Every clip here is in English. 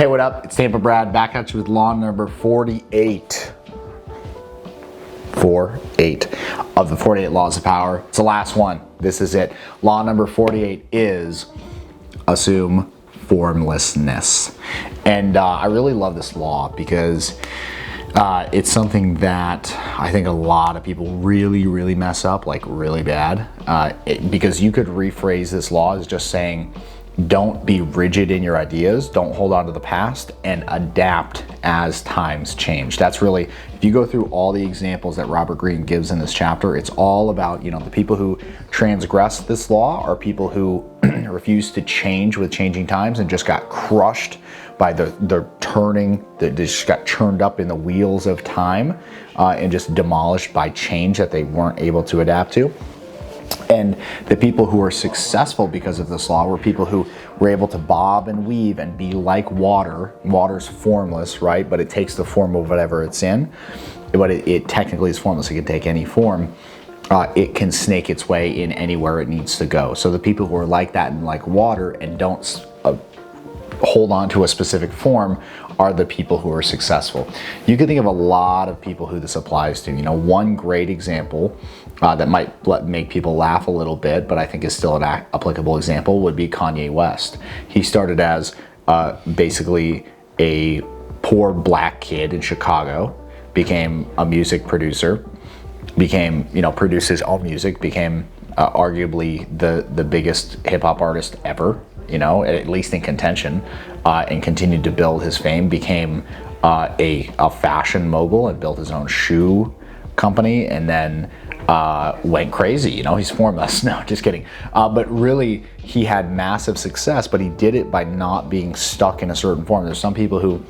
Hey, what up? It's Tampa Brad back at you with law number 48. 48 of the 48 laws of power. It's the last one. This is it. Law number 48 is assume formlessness. And I really love this law because it's something that I think a lot of people really mess up, like really bad. Because you could rephrase this law as just saying, don't be rigid in your ideas, don't hold on to the past, and adapt as times change. That's really, if you go through all the examples that Robert Greene gives in this chapter, it's all about, the people who transgress this law are people who refuse to change with changing times and just got crushed by the turning, they just got churned up in the wheels of time and just demolished by change that they weren't able to adapt to. And the people who are successful because of this law were people who were able to bob and weave and be like water. Water's formless, right? But it takes the form of whatever it's in. But it technically is formless. It can take any form. It can snake its way in anywhere it needs to go. So the people who are like that and like water and don't hold on to a specific form are the people who are successful. You can think of a lot of people who this applies to. One great example that might make people laugh a little bit, but I think is still an applicable example, would be Kanye West. He started as basically a poor black kid in Chicago, became a music producer, produced his own music, became arguably the biggest hip hop artist ever, at least in contention, and continued to build his fame, became a fashion mogul and built his own shoe company, and then went crazy. He's formless. No, just kidding. But really, he had massive success, but he did it by not being stuck in a certain form. There's some people who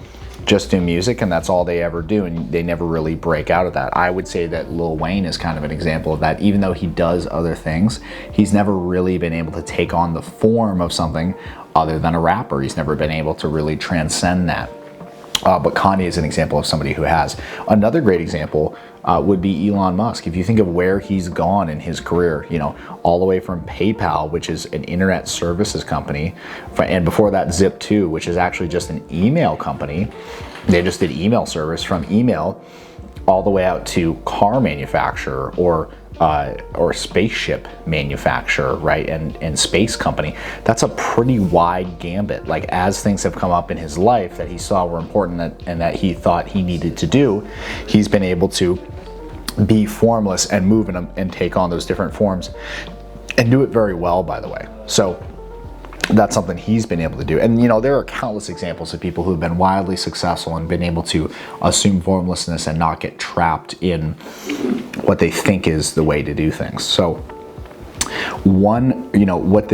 just do music and that's all they ever do, and they never really break out of that. I would say that Lil Wayne is kind of an example of that. Even though he does other things, he's never really been able to take on the form of something other than a rapper. He's never been able to really transcend that. But Kanye is an example of somebody who has. Another great example would be Elon Musk. If you think of where he's gone in his career, all the way from PayPal, which is an internet services company, and before that Zip2, which is actually just an email company. They just did email service, from email all the way out to car manufacturer or spaceship manufacturer, right? And space company. That's a pretty wide gambit. Like, as things have come up in his life that he saw were important and that he thought he needed to do, he's been able to be formless and move in them and take on those different forms and do it very well, by the way. So that's something he's been able to do. And there are countless examples of people who have been wildly successful and been able to assume formlessness and not get trapped in what they think is the way to do things. So what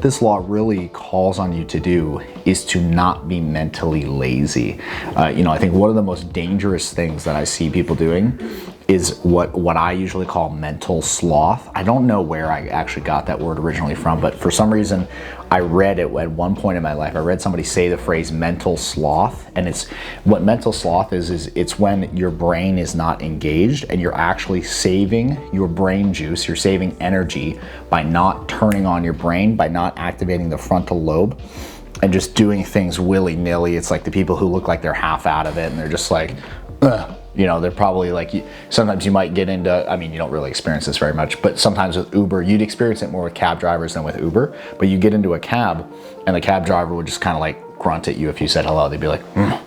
this law really calls on you to do is to not be mentally lazy. I think one of the most dangerous things that I see people doing is what I usually call mental sloth. I don't know where I actually got that word originally from, but for some reason I read it at one point in my life. I read somebody say the phrase mental sloth, and it's what mental sloth is it's when your brain is not engaged and you're actually saving your brain juice, you're saving energy by not turning on your brain, by not activating the frontal lobe and just doing things willy-nilly. It's like the people who look like they're half out of it and they're just like, ugh. They're probably like, sometimes you might get into, you don't really experience this very much, but sometimes with Uber, you'd experience it more with cab drivers than with Uber, but you get into a cab and the cab driver would just kind of like grunt at you if you said hello. They'd be like, mm.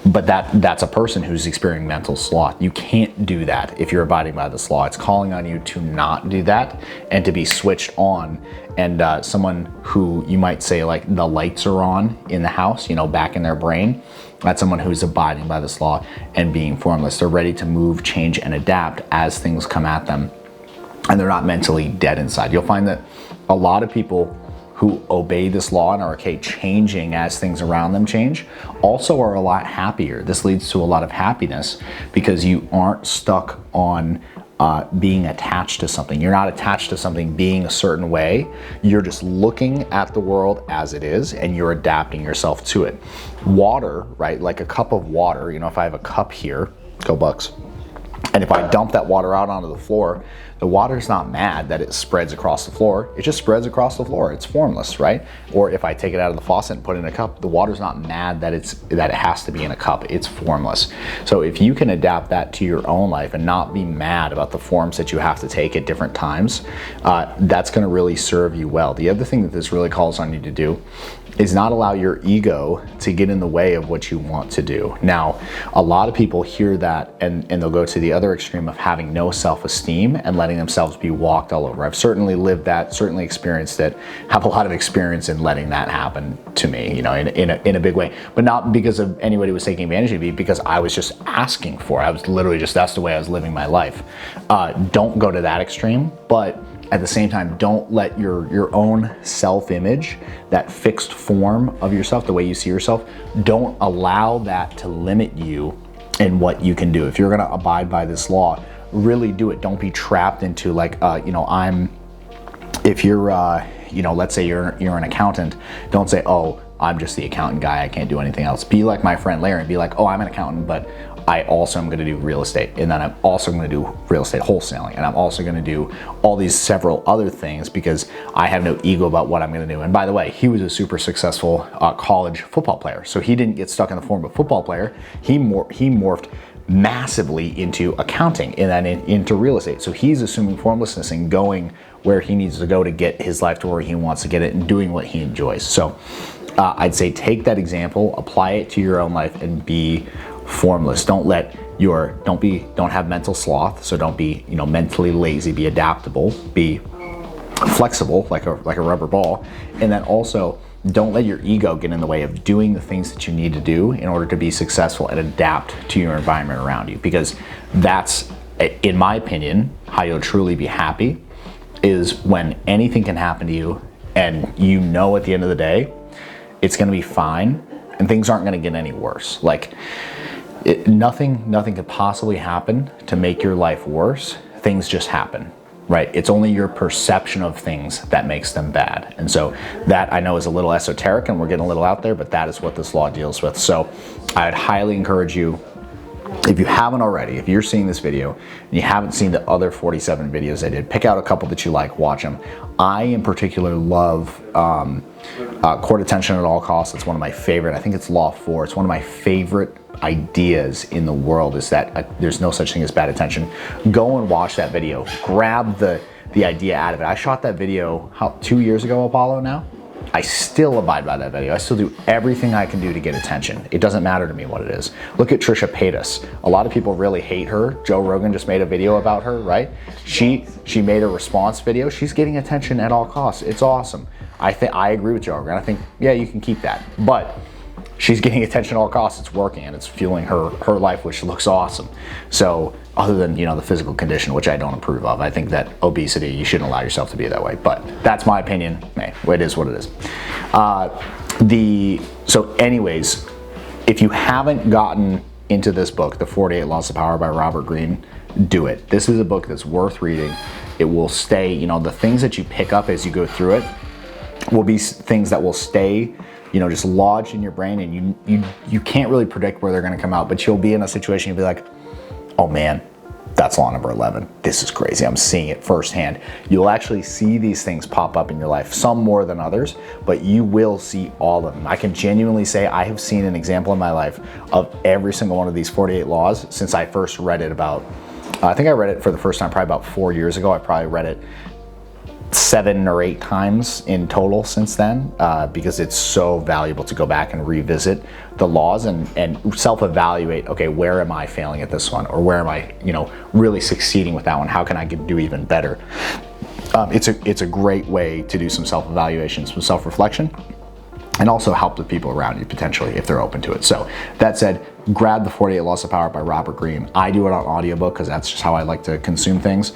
But that's a person who's experiencing mental sloth. You can't do that if you're abiding by this law. It's calling on you to not do that and to be switched on. And someone who you might say like the lights are on in the house, back in their brain, that's someone who's abiding by this law and being formless. They're ready to move, change, and adapt as things come at them. And they're not mentally dead inside. You'll find that a lot of people who obey this law and are okay changing as things around them change also are a lot happier. This leads to a lot of happiness because you aren't stuck on being attached to something. You're not attached to something being a certain way. You're just looking at the world as it is and you're adapting yourself to it. Water, right? Like a cup of water, if I have a cup here, go Bucks. And if I dump that water out onto the floor, the water's not mad that it spreads across the floor. It just spreads across the floor. It's formless, right? Or if I take it out of the faucet and put it in a cup, the water's not mad that it has to be in a cup. It's formless. So if you can adapt that to your own life and not be mad about the forms that you have to take at different times, that's going to really serve you well. The other thing that this really calls on you to do is not allow your ego to get in the way of what you want to do. Now, a lot of people hear that and they'll go to the other extreme of having no self-esteem and letting themselves be walked all over. I've certainly lived that, certainly experienced it, have a lot of experience in letting that happen to me, you know, in a big way. But not because of anybody was taking advantage of me, because I was just asking for it. I was literally just, that's the way I was living my life. Don't go to that extreme, but at the same time, don't let your own self-image, that fixed form of yourself, the way you see yourself, don't allow that to limit you in what you can do. If you're gonna abide by this law, really do it. Don't be trapped into like, if you're, let's say you're an accountant, don't say, oh, I'm just the accountant guy, I can't do anything else. Be like my friend Larry and be like, oh, I'm an accountant, but I also am going to do real estate, and then I'm also going to do real estate wholesaling, and I'm also going to do all these several other things because I have no ego about what I'm going to do. And by the way, he was a super successful college football player, so he didn't get stuck in the form of a football player. He morphed massively into accounting and then into real estate. So he's assuming formlessness and going where he needs to go to get his life to where he wants to get it and doing what he enjoys. So I'd say take that example, apply it to your own life, and be formless. Don't have mental sloth. So don't be, mentally lazy. Be adaptable. Be flexible, like a rubber ball. And then also, don't let your ego get in the way of doing the things that you need to do in order to be successful and adapt to your environment around you. Because that's, in my opinion, how you'll truly be happy, is when anything can happen to you and at the end of the day, it's going to be fine and things aren't going to get any worse. Like, nothing could possibly happen to make your life worse. Things just happen, right? It's only your perception of things that makes them bad. And so that, I know, is a little esoteric and we're getting a little out there, but that is what this law deals with. So I'd highly encourage you, if you haven't already, if you're seeing this video and you haven't seen the other 47 videos I did, pick out a couple that you like, watch them. I in particular love court attention at all costs. It's one of my favorite. I think it's law 4. It's one of my favorite ideas in the world, is that there's no such thing as bad attention. Go and watch that video. Grab the idea out of it. I shot that video 2 years ago, Apollo now. I still abide by that video. I still do everything I can do to get attention. It doesn't matter to me what it is. Look at Trisha Paytas. A lot of people really hate her. Joe Rogan just made a video about her, right? She made a response video. She's getting attention at all costs. It's awesome. I agree with Joe Rogan. I think, yeah, you can keep that. But she's getting attention at all costs. It's working and it's fueling her life, which looks awesome. So other than, the physical condition, which I don't approve of, I think that obesity, you shouldn't allow yourself to be that way. But that's my opinion. Hey, it is what it is. So anyways, if you haven't gotten into this book, The 48 Laws of Power by Robert Greene, do it. This is a book that's worth reading. It will stay, the things that you pick up as you go through it will be things that will stay, just lodged in your brain, and you can't really predict where they're going to come out, but you'll be in a situation, you'll be like, oh man, that's law number 11. This is crazy. I'm seeing it firsthand. You'll actually see these things pop up in your life, some more than others, but you will see all of them. I can genuinely say I have seen an example in my life of every single one of these 48 laws since I first read it I think I read it for the first time probably about 4 years ago. I probably read it 7 or 8 times in total since then, because it's so valuable to go back and revisit the laws and self-evaluate, okay, where am I failing at this one? Or where am I, really succeeding with that one? How can I do even better? It's a great way to do some self-evaluation, some self-reflection, and also help the people around you potentially if they're open to it. So that said, grab The 48 Laws of Power by Robert Greene. I do it on audiobook because that's just how I like to consume things.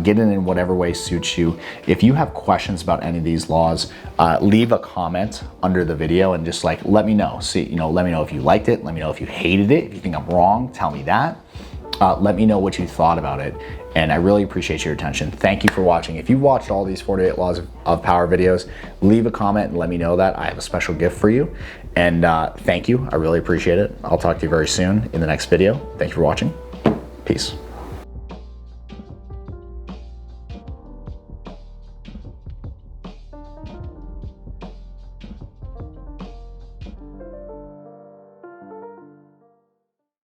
Get it in whatever way suits you. If you have questions about any of these laws, leave a comment under the video and just let me know. Let me know if you liked it. Let me know if you hated it. If you think I'm wrong, tell me that. Let me know what you thought about it. And I really appreciate your attention. Thank you for watching. If you've watched all these 48 Laws of Power videos, leave a comment and let me know that. I have a special gift for you. And thank you. I really appreciate it. I'll talk to you very soon in the next video. Thank you for watching. Peace.